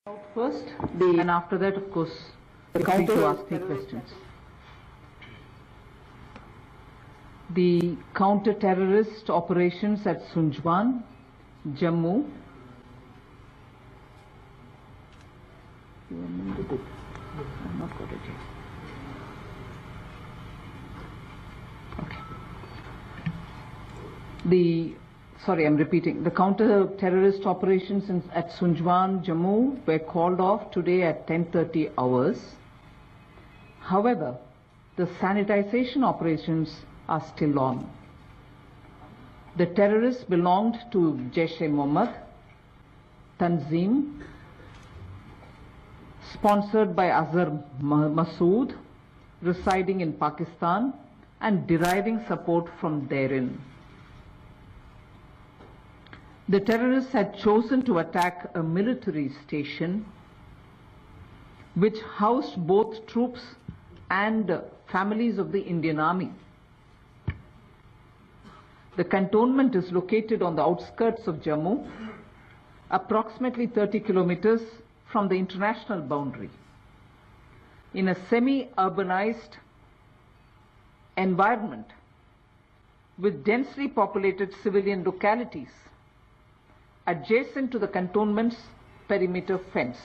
Out first, and after that, of course, you're free to ask me questions. The counter-terrorist operations at Sunjuwan, Jammu. You amended it. I've not got it yet. Okay. I'm repeating. The counter-terrorist operations at Sunjuwan, Jammu were called off today at 10:30 hours. However, the sanitization operations are still on. The terrorists belonged to Jaish-e-Mohammed, Tanzim, sponsored by Azhar Masood, residing in Pakistan and deriving support from therein. The terrorists had chosen to attack a military station which housed both troops and families of the Indian Army. The cantonment is located on the outskirts of Jammu, approximately 30 kilometers from the international boundary, in a semi-urbanized environment with densely populated civilian localities adjacent to the cantonment's perimeter fence.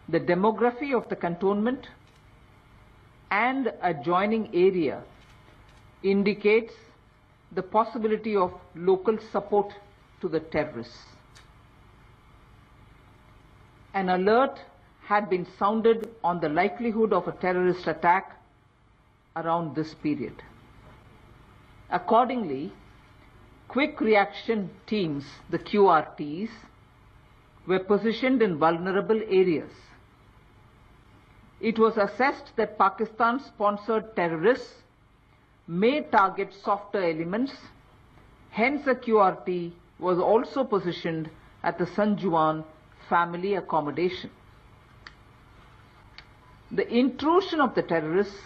The demography of the cantonment and adjoining area indicates the possibility of local support to the terrorists. An alert had been sounded on the likelihood of a terrorist attack around this period. Accordingly, quick reaction teams, the QRTs, were positioned in vulnerable areas. It was assessed that Pakistan-sponsored terrorists may target softer elements, hence a QRT was also positioned at the Sunjuwan family accommodation. The intrusion of the terrorists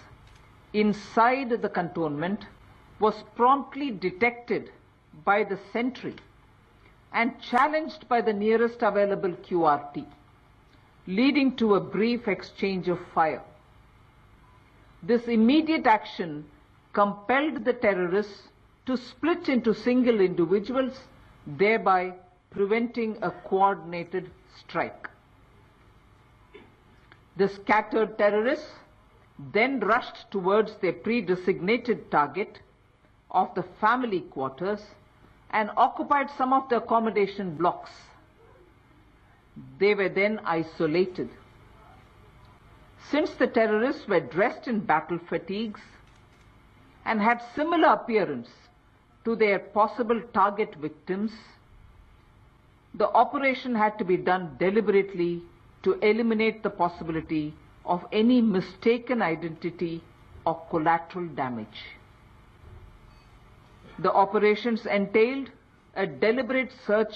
inside the cantonment was promptly detected by the sentry and challenged by the nearest available QRT, leading to a brief exchange of fire. This immediate action compelled the terrorists to split into single individuals, thereby preventing a coordinated strike. The scattered terrorists then rushed towards their pre-designated target of the family quarters and occupied some of the accommodation blocks. They were then isolated. Since the terrorists were dressed in battle fatigues and had similar appearance to their possible target victims, the operation had to be done deliberately to eliminate the possibility of any mistaken identity or collateral damage. The operations entailed a deliberate search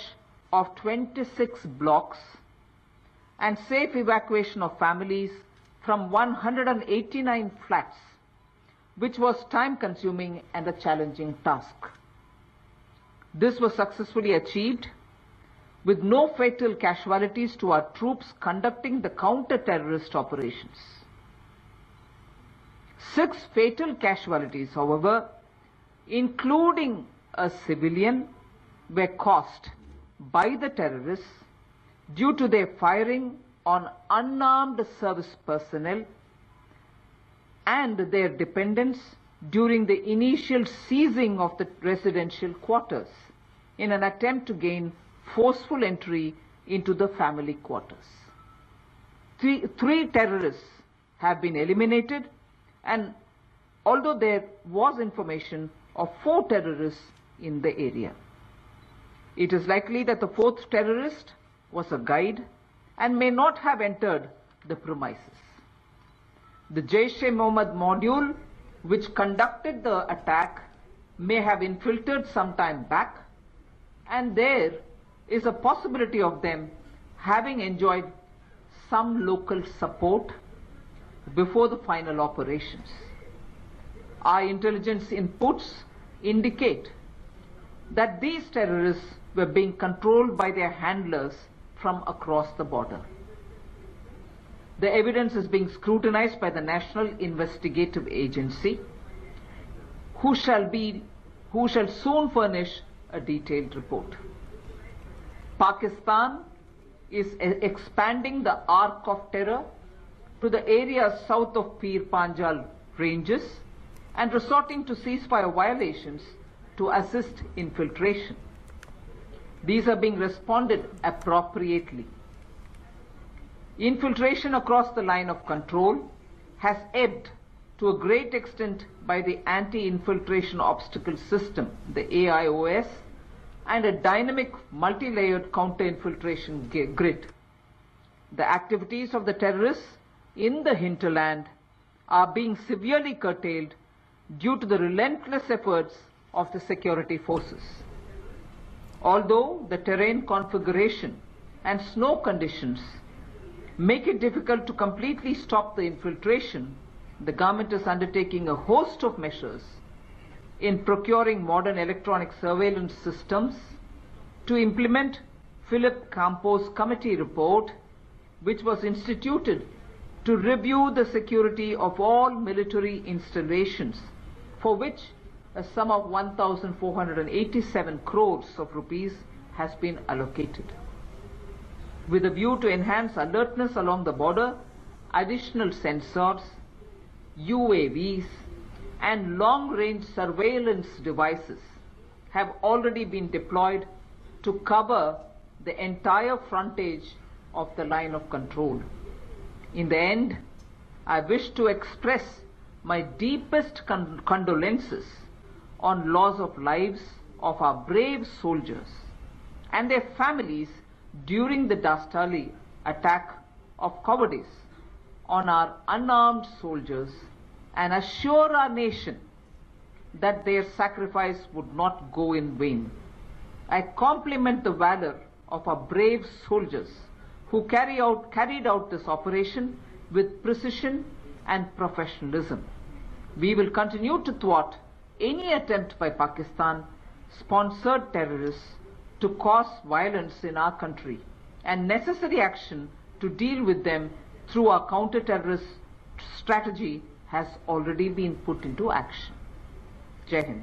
of 26 blocks and safe evacuation of families from 189 flats, which was time-consuming and a challenging task. This was successfully achieved with no fatal casualties to our troops conducting the counter-terrorist operations. 6 fatal casualties, however, including a civilian, were caused by the terrorists due to their firing on unarmed service personnel and their dependents during the initial seizing of the residential quarters in an attempt to gain forceful entry into the family quarters. Three terrorists have been eliminated, and although there was information of 4 terrorists in the area, it is likely that the 4th terrorist was a guide and may not have entered the premises. The Jaish-e-Mohammed module which conducted the attack may have infiltrated some time back, and there is a possibility of them having enjoyed some local support before the final operations. Our intelligence inputs indicate that these terrorists were being controlled by their handlers from across the border. The evidence is being scrutinized by the National Investigative Agency, who shall soon furnish a detailed report. Pakistan is expanding the arc of terror to the areas south of Pir Panjal ranges and resorting to ceasefire violations to assist infiltration. These are being responded appropriately. Infiltration across the line of control has ebbed to a great extent by the anti-infiltration obstacle system, the AIOS, and a dynamic multi-layered counter-infiltration grid. The activities of the terrorists in the hinterland are being severely curtailed due to the relentless efforts of the security forces. Although the terrain configuration and snow conditions make it difficult to completely stop the infiltration, the government is undertaking a host of measures in procuring modern electronic surveillance systems to implement Philip Campo's committee report, which was instituted to review the security of all military installations, for which a sum of 1,487 crores of rupees has been allocated. With a view to enhance alertness along the border, additional sensors, UAVs, and long-range surveillance devices have already been deployed to cover the entire frontage of the line of control. In the end, I wish to express my deepest condolences on loss of lives of our brave soldiers and their families during the dastardly attack of cowardice on our unarmed soldiers, and assure our nation that their sacrifice would not go in vain. I compliment the valor of our brave soldiers who carried out this operation with precision and professionalism. We will continue to thwart any attempt by Pakistan-sponsored terrorists to cause violence in our country, and necessary action to deal with them through our counter-terrorist strategy has already been put into action. Jai Hind.